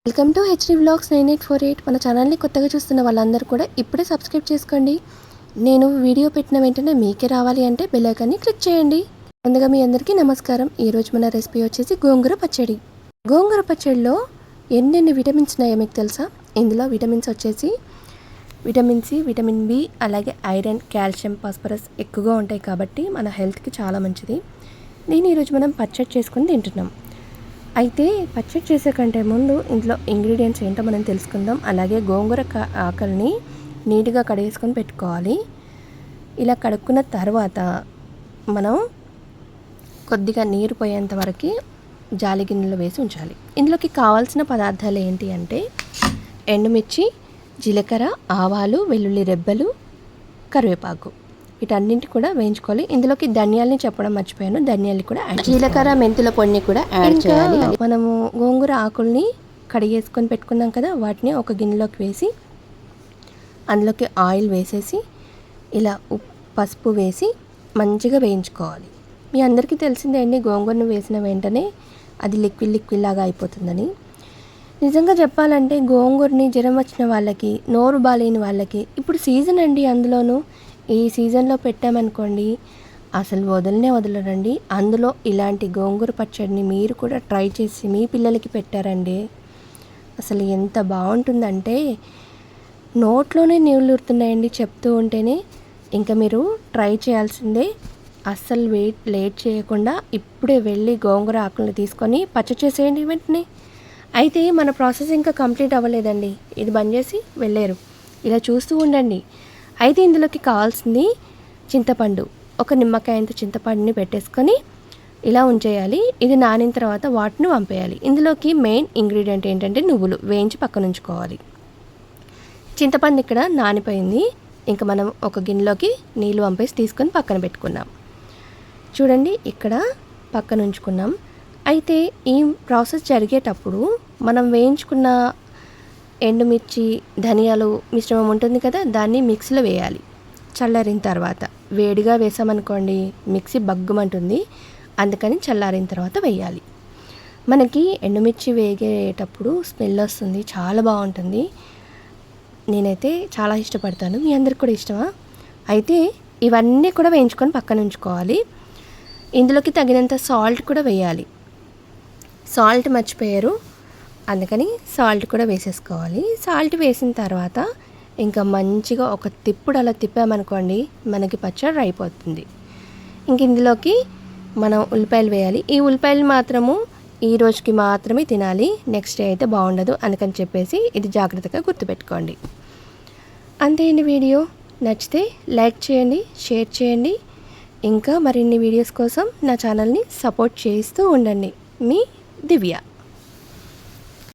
Welcome to HD vlogs 9848. మన ఛానల్ని కొత్తగా చూస్తున్న వాళ్ళందరూ కూడా ఇప్పుడే సబ్స్క్రైబ్ చేసుకోండి. నేను వీడియో పెట్టిన వెంటనే మీకే రావాలి అంటే బెల్ ఐకాన్ని క్లిక్ చేయండి. ముందుగా మీ అందరికీ నమస్కారం. ఈరోజు మన రెసిపీ వచ్చేసి గోంగూర పచ్చడి. గోంగూర పచ్చడిలో ఎన్నెన్ని విటమిన్స్ ఉన్నాయో మీకు తెలుసా? ఇందులో విటమిన్స్ వచ్చేసి విటమిన్ సి, విటమిన్ బి, అలాగే ఐరన్, కాల్షియం, ఫాస్ఫరస్ ఎక్కువగా ఉంటాయి కాబట్టి మన హెల్త్కి చాలా మంచిది. దీన్ని ఈరోజు మనం పచ్చడి చేసుకొని తింటున్నాం. అయితే పచ్చడి చేసే కంటే ముందు ఇంట్లో ఇంగ్రీడియంట్స్ ఏంటో మనం తెలుసుకుందాం. అలాగే గోంగూర ఆకలిని నీట్గా కడిగేసుకొని పెట్టుకోవాలి. ఇలా కడుక్కున్న తర్వాత మనం కొద్దిగా నీరు పోయేంత వరకు జాలి గిన్నెలో వేసి ఉంచాలి. ఇందులోకి కావాల్సిన పదార్థాలు ఏంటి అంటే ఎండుమిర్చి, జీలకర్ర, ఆవాలు, వెల్లుల్లి రెబ్బలు, కరివేపాకు, వీటన్నింటి కూడా వేయించుకోవాలి. ఇందులోకి ధనియాలని చెప్పడం మర్చిపోయాను, ధనియాలు కూడా జీలకర్ర, మెంతుల పొడిని కూడా యాడ్ చేయాలి. మనము గోంగూర ఆకుల్ని కడిగేసుకొని పెట్టుకున్నాం కదా, వాటిని ఒక గిన్నెలోకి వేసి అందులోకి ఆయిల్ వేసేసి ఇలా పసుపు వేసి మంచిగా వేయించుకోవాలి. మీ అందరికీ తెలిసిందే అండి, గోంగూరను వేసిన వెంటనే అది లిక్విడ్ లాగా అయిపోతుందని. నిజంగా చెప్పాలంటే గోంగూరని జ్వరం వచ్చిన వాళ్ళకి, నోరు బాలేని వాళ్ళకి ఇప్పుడు సీజన్ అండి, అందులోనూ ఈ సీజన్లో పెట్టామనుకోండి అసలు వదలరండి. అందులో ఇలాంటి గోంగూర పచ్చడిని మీరు కూడా ట్రై చేసి మీ పిల్లలకి పెట్టారండి, అసలు ఎంత బాగుంటుందంటే నోట్లోనే నీళ్ళు ఊరుతున్నాయండి చెప్తూ ఉంటేనే. ఇంకా మీరు ట్రై చేయాల్సిందే. అస్సలు లేట్ చేయకుండా ఇప్పుడే వెళ్ళి గోంగూర ఆకులను తీసుకొని పచ్చడి చేసేయండి వెంటనే. అయితే మన ప్రాసెస్ ఇంకా కంప్లీట్ అవ్వలేదండి, ఇది బంద్ చేసి వెళ్ళారు. ఇలా చూస్తూ ఉండండి. అయితే ఇందులోకి కావాల్సింది చింతపండు, ఒక నిమ్మకాయంత చింతపండుని పెట్టేసుకొని ఇలా ఉంచేయాలి. ఇది నానిన తర్వాత వాటిని వంపేయాలి. ఇందులోకి మెయిన్ ఇంగ్రీడియంట్ ఏంటంటే నువ్వులు వేయించి పక్కన ఉంచుకోవాలి. చింతపండు ఇక్కడ నానిపోయింది. ఇంకా మనం ఒక గిన్నెలోకి నీళ్ళు వంపేసి తీసుకొని పక్కన పెట్టుకున్నాం. చూడండి ఇక్కడ పక్కన ఉంచుకున్నాం. అయితే ఈ ప్రాసెస్ జరిగేటప్పుడు మనం వేయించుకున్న ఎండుమిర్చి, ధనియాలు మిశ్రమం ఉంటుంది కదా, దాన్ని మిక్సీలో వేయాలి. చల్లారిన తర్వాత వేడిగా వేసామనుకోండి మిక్సీ బగ్గుమంటుంది, అందుకని చల్లారిన తర్వాత వేయాలి. మనకి ఎండుమిర్చి వేగేటప్పుడు స్మెల్ వస్తుంది, చాలా బాగుంటుంది. నేనైతే చాలా ఇష్టపడతాను. మీ అందరికి కూడా ఇష్టమా? అయితే ఇవన్నీ కూడా వేయించుకొని పక్కన ఉంచుకోవాలి. ఇందులోకి తగినంత సాల్ట్ కూడా వేయాలి. సాల్ట్ మర్చిపోయారు, అందుకని సాల్ట్ కూడా వేసేసుకోవాలి. సాల్ట్ వేసిన తర్వాత ఇంకా మంచిగా ఒక తిప్పుడు అలా తిప్పామనుకోండి మనకి పచ్చడి అయిపోతుంది. ఇంక ఇందులోకి మనం ఉల్లిపాయలు వేయాలి. ఈ ఉల్లిపాయలు మాత్రము ఈ రోజుకి మాత్రమే తినాలి, నెక్స్ట్ డే అయితే బాగుండదు, అందుకని చెప్పేసి ఇది జాగ్రత్తగా గుర్తుపెట్టుకోండి. అంతే అండి. వీడియో నచ్చితే లైక్ చేయండి, షేర్ చేయండి. ఇంకా మరిన్ని వీడియోస్ కోసం నా ఛానల్ని సపోర్ట్ చేస్తూ ఉండండి. మీ దివ్య.